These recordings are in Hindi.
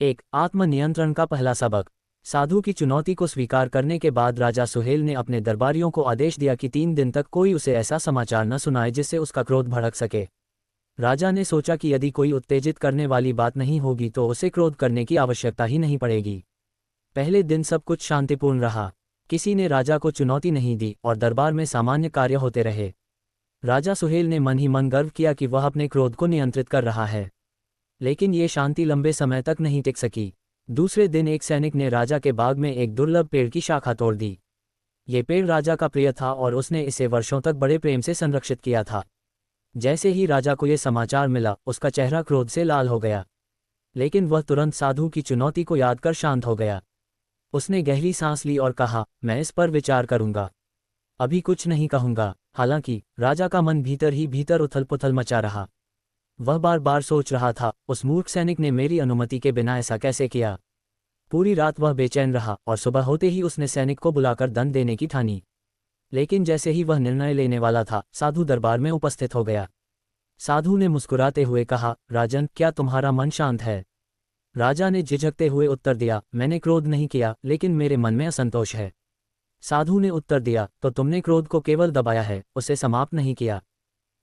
एक आत्मनियंत्रण का पहला सबक। साधु की चुनौती को स्वीकार करने के बाद राजा सुहेल ने अपने दरबारियों को आदेश दिया कि 3 दिन तक कोई उसे ऐसा समाचार न सुनाए जिससे उसका क्रोध भड़क सके। राजा ने सोचा कि यदि कोई उत्तेजित करने वाली बात नहीं होगी तो उसे क्रोध करने की आवश्यकता ही नहीं पड़ेगी। पहले दिन सब कुछ शांतिपूर्ण रहा। किसी ने राजा को चुनौती नहीं दी और दरबार में सामान्य कार्य होते रहे। राजा सुहेल ने मन ही मन गर्व किया कि वह अपने क्रोध को नियंत्रित कर रहा है। लेकिन ये शांति लंबे समय तक नहीं टिक सकी। दूसरे दिन एक सैनिक ने राजा के बाग में एक दुर्लभ पेड़ की शाखा तोड़ दी। ये पेड़ राजा का प्रिय था और उसने इसे वर्षों तक बड़े प्रेम से संरक्षित किया था। जैसे ही राजा को यह समाचार मिला, उसका चेहरा क्रोध से लाल हो गया। लेकिन वह तुरंत साधु की चुनौती को याद कर शांत हो गया। उसने गहरी सांस ली और कहा, मैं इस पर विचार करूंगा, अभी कुछ नहीं कहूंगा। हालांकि राजा का मन भीतर ही भीतर उथल पुथल मचा रहा। वह बार बार सोच रहा था, उस मूर्ख सैनिक ने मेरी अनुमति के बिना ऐसा कैसे किया। पूरी रात वह बेचैन रहा और सुबह होते ही उसने सैनिक को बुलाकर दंड देने की ठानी। लेकिन जैसे ही वह निर्णय लेने वाला था, साधु दरबार में उपस्थित हो गया। साधु ने मुस्कुराते हुए कहा, राजन, क्या तुम्हारा मन शांत है? राजा ने झिझकते हुए उत्तर दिया, मैंने क्रोध नहीं किया, लेकिन मेरे मन में असंतोष है। साधु ने उत्तर दिया, तो तुमने क्रोध को केवल दबाया है, उसे समाप्त नहीं किया।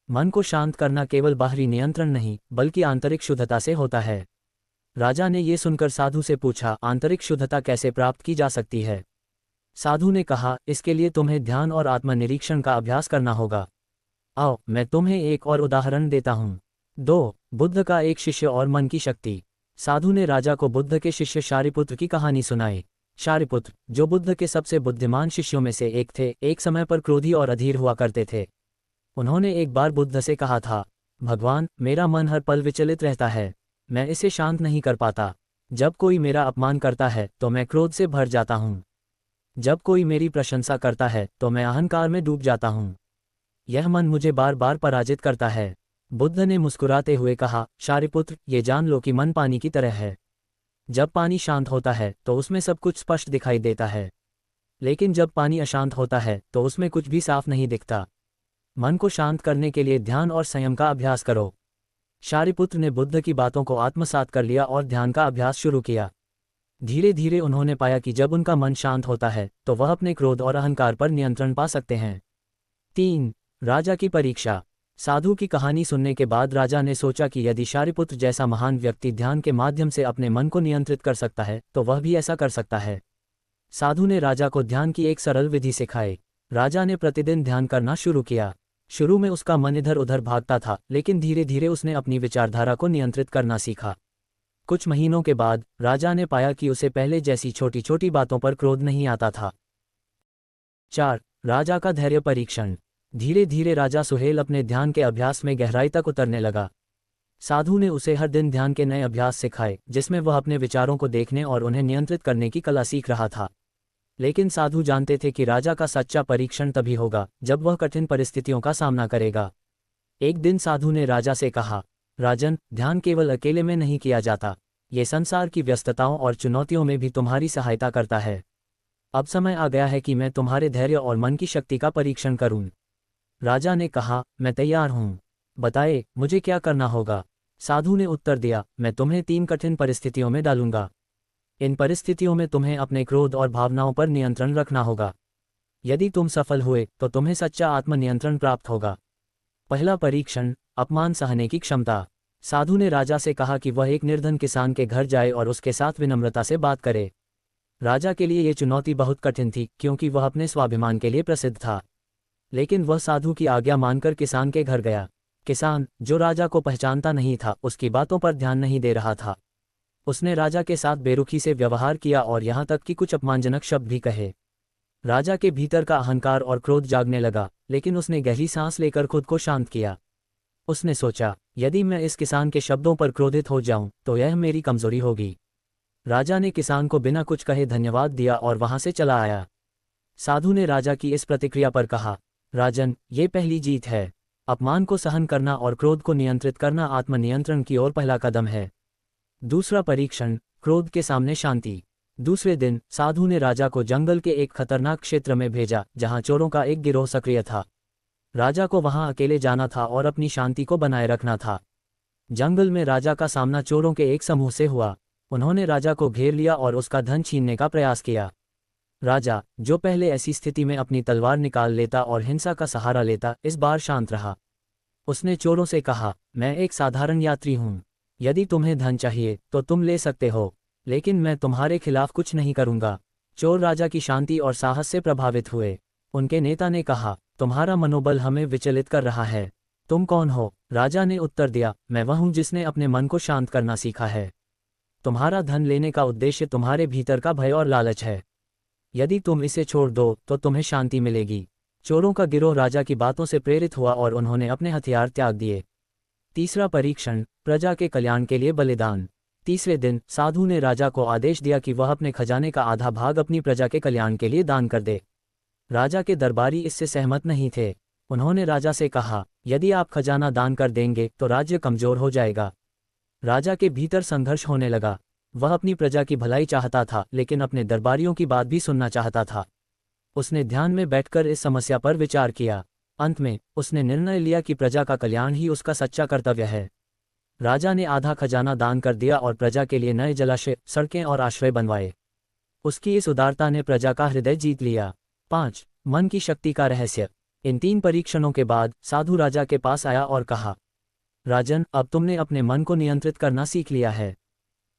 मन को शांत करना केवल बाहरी नियंत्रण नहीं, बल्कि आंतरिक शुद्धता से होता है। राजा ने ये सुनकर साधु से पूछा, आंतरिक शुद्धता कैसे प्राप्त की जा सकती है? साधु ने कहा, इसके लिए तुम्हें ध्यान और आत्मनिरीक्षण का अभ्यास करना होगा। आओ, मैं तुम्हें एक और उदाहरण देता हूँ। 2. बुद्ध का एक शिष्य और मन की शक्ति। साधु ने राजा को बुद्ध के शिष्य शारिपुत्र की कहानी सुनाई। शारिपुत्र, जो बुद्ध के सबसे बुद्धिमान शिष्यों में से एक थे, एक समय पर क्रोधी और अधीर हुआ करते थे। उन्होंने एक बार बुद्ध से कहा था, भगवान, मेरा मन हर पल विचलित रहता है, मैं इसे शांत नहीं कर पाता। जब कोई मेरा अपमान करता है तो मैं क्रोध से भर जाता हूँ। जब कोई मेरी प्रशंसा करता है तो मैं अहंकार में डूब जाता हूँ। यह मन मुझे बार बार पराजित करता है। बुद्ध ने मुस्कुराते हुए कहा, शारिपुत्र, ये जान लो कि मन पानी की तरह है। जब पानी शांत होता है तो उसमें सब कुछ स्पष्ट दिखाई देता है, लेकिन जब पानी अशांत होता है तो उसमें कुछ भी साफ नहीं दिखता। मन को शांत करने के लिए ध्यान और संयम का अभ्यास करो। शारिपुत्र ने बुद्ध की बातों को आत्मसात कर लिया और ध्यान का अभ्यास शुरू किया। धीरे धीरे उन्होंने पाया कि जब उनका मन शांत होता है तो वह अपने क्रोध और अहंकार पर नियंत्रण पा सकते हैं। 3. राजा की परीक्षा। साधु की कहानी सुनने के बाद राजा ने सोचा कि यदि शारिपुत्र जैसा महान व्यक्ति ध्यान के माध्यम से अपने मन को नियंत्रित कर सकता है तो वह भी ऐसा कर सकता है। साधु ने राजा को ध्यान की एक सरल विधि सिखाई। राजा ने प्रतिदिन ध्यान करना शुरू किया। शुरू में उसका मन इधर उधर भागता था, लेकिन धीरे धीरे उसने अपनी विचारधारा को नियंत्रित करना सीखा। कुछ महीनों के बाद राजा ने पाया कि उसे पहले जैसी छोटी छोटी बातों पर क्रोध नहीं आता था। 4. राजा का धैर्य परीक्षण। धीरे धीरे राजा सुहेल अपने ध्यान के अभ्यास में गहराई तक उतरने लगा। साधु ने उसे हर दिन ध्यान के नए अभ्यास सिखाए, जिसमें वह अपने विचारों को देखने और उन्हें नियंत्रित करने की कला सीख रहा था। लेकिन साधु जानते थे कि राजा का सच्चा परीक्षण तभी होगा जब वह कठिन परिस्थितियों का सामना करेगा। एक दिन साधु ने राजा से कहा, राजन, ध्यान केवल अकेले में नहीं किया जाता, ये संसार की व्यस्तताओं और चुनौतियों में भी तुम्हारी सहायता करता है। अब समय आ गया है कि मैं तुम्हारे धैर्य और मन की शक्ति का परीक्षण करूं। राजा ने कहा, मैं तैयार हूं, बताए मुझे क्या करना होगा। साधु ने उत्तर दिया, मैं तुम्हें 3 कठिन परिस्थितियों में डालूंगा। इन परिस्थितियों में तुम्हें अपने क्रोध और भावनाओं पर नियंत्रण रखना होगा। यदि तुम सफल हुए तो तुम्हें सच्चा आत्मनियंत्रण प्राप्त होगा। पहला परीक्षण, अपमान सहने की क्षमता। साधु ने राजा से कहा कि वह एक निर्धन किसान के घर जाए और उसके साथ विनम्रता से बात करे। राजा के लिए यह चुनौती बहुत कठिन थी, क्योंकि वह अपने स्वाभिमान के लिए प्रसिद्ध था। लेकिन वह साधु की आज्ञा मानकर किसान के घर गया। किसान, जो राजा को पहचानता नहीं था, उसकी बातों पर ध्यान नहीं दे रहा था। उसने राजा के साथ बेरुखी से व्यवहार किया और यहाँ तक कि कुछ अपमानजनक शब्द भी कहे। राजा के भीतर का अहंकार और क्रोध जागने लगा, लेकिन उसने गहरी सांस लेकर खुद को शांत किया। उसने सोचा, यदि मैं इस किसान के शब्दों पर क्रोधित हो जाऊं तो यह मेरी कमजोरी होगी। राजा ने किसान को बिना कुछ कहे धन्यवाद दिया और वहां से चला आया। साधु ने राजा की इस प्रतिक्रिया पर कहा, राजन, ये पहली जीत है। अपमान को सहन करना और क्रोध को नियंत्रित करना आत्मनियंत्रण की ओर पहला कदम है। दूसरा परीक्षण, क्रोध के सामने शांति। दूसरे दिन साधु ने राजा को जंगल के एक खतरनाक क्षेत्र में भेजा, जहां चोरों का एक गिरोह सक्रिय था। राजा को वहां अकेले जाना था और अपनी शांति को बनाए रखना था। जंगल में राजा का सामना चोरों के एक समूह से हुआ। उन्होंने राजा को घेर लिया और उसका धन छीनने का प्रयास किया। राजा, जो पहले ऐसी स्थिति में अपनी तलवार निकाल लेता और हिंसा का सहारा लेता, इस बार शांत रहा। उसने चोरों से कहा, मैं एक साधारण यात्री हूँ। यदि तुम्हें धन चाहिए तो तुम ले सकते हो, लेकिन मैं तुम्हारे खिलाफ कुछ नहीं करूँगा। चोर राजा की शांति और साहस से प्रभावित हुए। उनके नेता ने कहा, तुम्हारा मनोबल हमें विचलित कर रहा है। तुम कौन हो? राजा ने उत्तर दिया, मैं वह हूँ जिसने अपने मन को शांत करना सीखा है। तुम्हारा धन लेने का उद्देश्य तुम्हारे भीतर का भय और लालच है। यदि तुम इसे छोड़ दो तो तुम्हें शांति मिलेगी। चोरों का गिरोह राजा की बातों से प्रेरित हुआ और उन्होंने अपने हथियार त्याग दिए। तीसरा परीक्षण, प्रजा के कल्याण के लिए बलिदान। तीसरे दिन साधु ने राजा को आदेश दिया कि वह अपने खजाने का आधा भाग अपनी प्रजा के कल्याण के लिए दान कर दे। राजा के दरबारी इससे सहमत नहीं थे। उन्होंने राजा से कहा, यदि आप खजाना दान कर देंगे तो राज्य कमजोर हो जाएगा। राजा के भीतर संघर्ष होने लगा। वह अपनी प्रजा की भलाई चाहता था, लेकिन अपने दरबारियों की बात भी सुनना चाहता था। उसने ध्यान में बैठकर इस समस्या पर विचार किया। अंत में उसने निर्णय लिया कि प्रजा का कल्याण ही उसका सच्चा कर्तव्य है। राजा ने आधा खजाना दान कर दिया और प्रजा के लिए नए जलाशय, सड़कें और आश्रय बनवाए। उसकी इस उदारता ने प्रजा का हृदय जीत लिया। 5. मन की शक्ति का रहस्य। इन 3 परीक्षणों के बाद साधु राजा के पास आया और कहा, राजन, अब तुमने अपने मन को नियंत्रित करना सीख लिया है।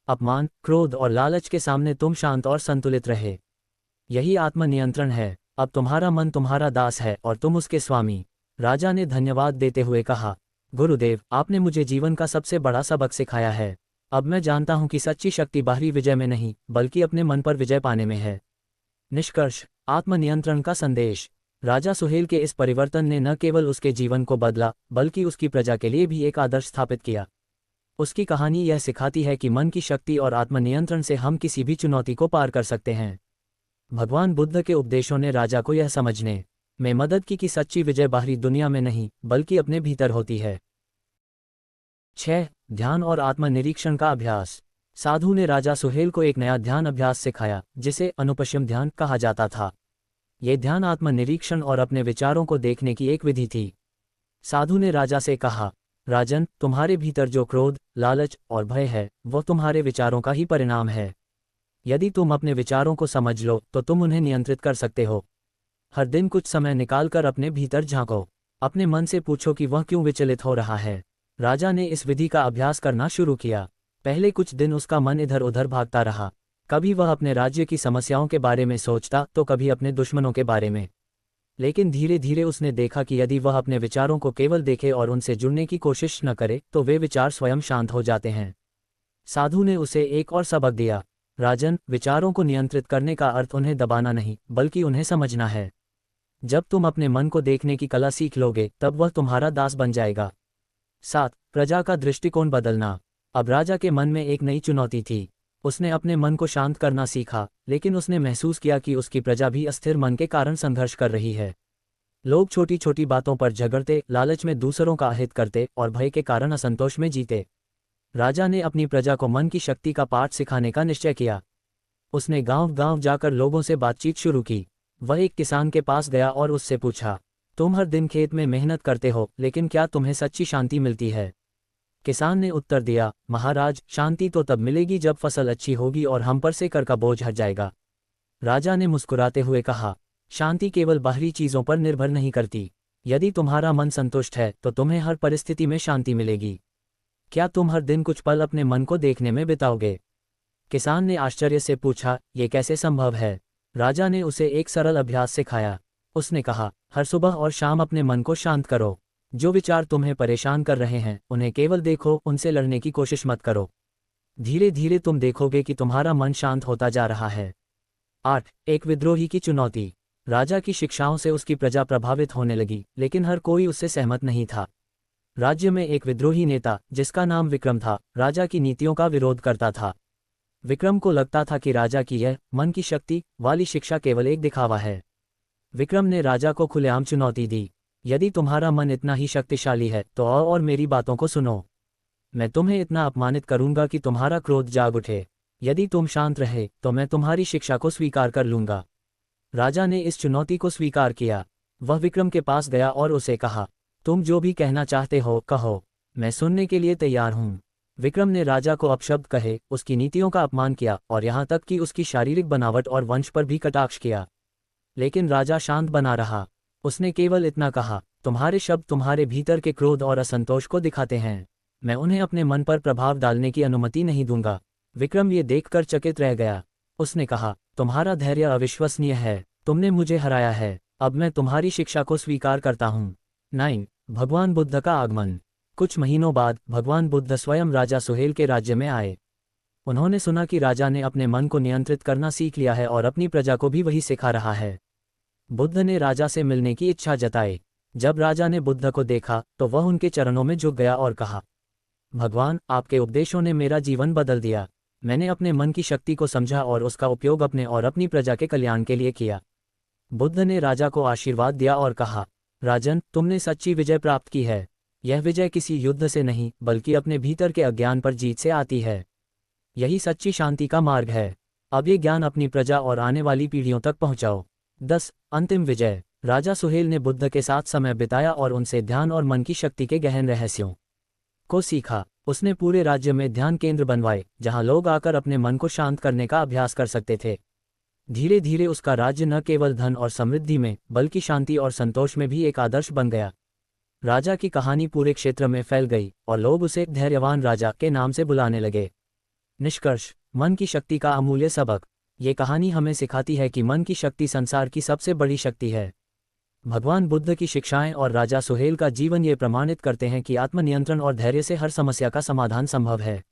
अपमान, क्रोध और लालच के सामने तुम शांत और संतुलित रहे। यही आत्मनियंत्रण है। अब तुम्हारा मन तुम्हारा दास है और तुम उसके स्वामी। राजा ने धन्यवाद देते हुए कहा, गुरुदेव, आपने मुझे जीवन का सबसे बड़ा सबक सिखाया है। अब मैं जानता हूं कि सच्ची शक्ति बाहरी विजय में नहीं, बल्कि अपने मन पर विजय पाने में है। निष्कर्ष, आत्मनियंत्रण का संदेश। राजा सुहेल के इस परिवर्तन ने न केवल उसके जीवन को बदला, बल्कि उसकी प्रजा के लिए भी एक आदर्श स्थापित किया। उसकी कहानी यह सिखाती है कि मन की शक्ति और आत्मनियंत्रण से हम किसी भी चुनौती को पार कर सकते हैं। भगवान बुद्ध के उपदेशों ने राजा को यह समझने में मदद की कि सच्ची विजय बाहरी दुनिया में नहीं, बल्कि अपने भीतर होती है। 6. ध्यान और आत्मनिरीक्षण का अभ्यास। साधु ने राजा सुहेल को एक नया ध्यान अभ्यास सिखाया, जिसे अनुपश्यम ध्यान कहा जाता था। यह ध्यान आत्मनिरीक्षण और अपने विचारों को देखने की एक विधि थी। साधु ने राजा से कहा, राजन, तुम्हारे भीतर जो क्रोध, लालच और भय है, वह तुम्हारे विचारों का ही परिणाम है। यदि तुम अपने विचारों को समझ लो तो तुम उन्हें नियंत्रित कर सकते हो। हर दिन कुछ समय निकालकर अपने भीतर झांको। अपने मन से पूछो कि वह क्यों विचलित हो रहा है। राजा ने इस विधि का अभ्यास करना शुरू किया। पहले कुछ दिन उसका मन इधर उधर भागता रहा। कभी वह अपने राज्य की समस्याओं के बारे में सोचता तो कभी अपने दुश्मनों के बारे में। लेकिन धीरे धीरे उसने देखा कि यदि वह अपने विचारों को केवल देखे और उनसे जुड़ने की कोशिश न करे तो वे विचार स्वयं शांत हो जाते हैं। साधु ने उसे एक और सबक दिया, राजन, विचारों को नियंत्रित करने का अर्थ उन्हें दबाना नहीं, बल्कि उन्हें समझना है। जब तुम अपने मन को देखने की कला सीख लोगे, तब वह तुम्हारा दास बन जाएगा। 7. प्रजा का दृष्टिकोण बदलना। अब राजा के मन में एक नई चुनौती थी। उसने अपने मन को शांत करना सीखा, लेकिन उसने महसूस किया कि उसकी प्रजा भी अस्थिर मन के कारण संघर्ष कर रही है। लोग छोटी छोटी बातों पर झगड़ते, लालच में दूसरों का अहित करते और भय के कारण असंतोष में जीते। राजा ने अपनी प्रजा को मन की शक्ति का पाठ सिखाने का निश्चय किया। उसने गांव-गांव जाकर लोगों से बातचीत शुरू की। वह एक किसान के पास गया और उससे पूछा, तुम हर दिन खेत में मेहनत करते हो, लेकिन क्या तुम्हें सच्ची शांति मिलती है? किसान ने उत्तर दिया, महाराज, शांति तो तब मिलेगी जब फसल अच्छी होगी और हम पर से कर का बोझ हट जाएगा। राजा ने मुस्कुराते हुए कहा, शांति केवल बाहरी चीजों पर निर्भर नहीं करती। यदि तुम्हारा मन संतुष्ट है तो तुम्हें हर परिस्थिति में शांति मिलेगी। क्या तुम हर दिन कुछ पल अपने मन को देखने में बिताओगे? किसान ने आश्चर्य से पूछा, ये कैसे संभव है? राजा ने उसे एक सरल अभ्यास सिखाया। उसने कहा, हर सुबह और शाम अपने मन को शांत करो। जो विचार तुम्हें परेशान कर रहे हैं, उन्हें केवल देखो, उनसे लड़ने की कोशिश मत करो। धीरे धीरे तुम देखोगे कि तुम्हारा मन शांत होता जा रहा है। 8. एक विद्रोही की चुनौती। राजा की शिक्षाओं से उसकी प्रजा प्रभावित होने लगी, लेकिन हर कोई उससे सहमत नहीं था। राज्य में एक विद्रोही नेता, जिसका नाम विक्रम था, राजा की नीतियों का विरोध करता था। विक्रम को लगता था कि राजा की यह मन की शक्ति वाली शिक्षा केवल एक दिखावा है। विक्रम ने राजा को खुलेआम चुनौती दी, यदि तुम्हारा मन इतना ही शक्तिशाली है तो आओ और मेरी बातों को सुनो। मैं तुम्हें इतना अपमानित करूंगा कि तुम्हारा क्रोध जाग उठे। यदि तुम शांत रहे तो मैं तुम्हारी शिक्षा को स्वीकार कर लूंगा। राजा ने इस चुनौती को स्वीकार किया। वह विक्रम के पास गया और उसे कहा, तुम जो भी कहना चाहते हो कहो, मैं सुनने के लिए तैयार हूं। विक्रम ने राजा को अपशब्द कहे, उसकी नीतियों का अपमान किया और यहाँ तक कि उसकी शारीरिक बनावट और वंश पर भी कटाक्ष किया। लेकिन राजा शांत बना रहा। उसने केवल इतना कहा, तुम्हारे शब्द तुम्हारे भीतर के क्रोध और असंतोष को दिखाते हैं। मैं उन्हें अपने मन पर प्रभाव डालने की अनुमति नहीं दूंगा। विक्रम ये देखकर चकित रह गया। उसने कहा, तुम्हारा धैर्य अविश्वसनीय है, तुमने मुझे हराया है, अब मैं तुम्हारी शिक्षा को स्वीकार करता हूँ। 9. भगवान बुद्ध का आगमन। कुछ महीनों बाद भगवान बुद्ध स्वयं राजा सुहेल के राज्य में आए। उन्होंने सुना कि राजा ने अपने मन को नियंत्रित करना सीख लिया है और अपनी प्रजा को भी वही सिखा रहा है। बुद्ध ने राजा से मिलने की इच्छा जताई। जब राजा ने बुद्ध को देखा तो वह उनके चरणों में झुक गया और कहा, भगवान, आपके उपदेशों ने मेरा जीवन बदल दिया। मैंने अपने मन की शक्ति को समझा और उसका उपयोग अपने और अपनी प्रजा के कल्याण के लिए किया। बुद्ध ने राजा को आशीर्वाद दिया और कहा, राजन, तुमने सच्ची विजय प्राप्त की है। यह विजय किसी युद्ध से नहीं बल्कि अपने भीतर के अज्ञान पर जीत से आती है। यही सच्ची शांति का मार्ग है। अब ये ज्ञान अपनी प्रजा और आने वाली पीढ़ियों तक पहुंचाओ। 10. अंतिम विजय। राजा सुहेल ने बुद्ध के साथ समय बिताया और उनसे ध्यान और मन की शक्ति के गहन रहस्यों को सीखा। उसने पूरे राज्य में ध्यान केंद्र बनवाए जहां लोग आकर अपने मन को शांत करने का अभ्यास कर सकते थे। धीरे धीरे उसका राज्य न केवल धन और समृद्धि में बल्कि शांति और संतोष में भी एक आदर्श बन गया। राजा की कहानी पूरे क्षेत्र में फैल गई और लोग उसे धैर्यवान राजा के नाम से बुलाने लगे। निष्कर्ष, मन की शक्ति का अमूल्य सबक। ये कहानी हमें सिखाती है कि मन की शक्ति संसार की सबसे बड़ी शक्ति है। भगवान बुद्ध की शिक्षाएं और राजा सुहेल का जीवन ये प्रमाणित करते हैं कि आत्मनियंत्रण और धैर्य से हर समस्या का समाधान संभव है।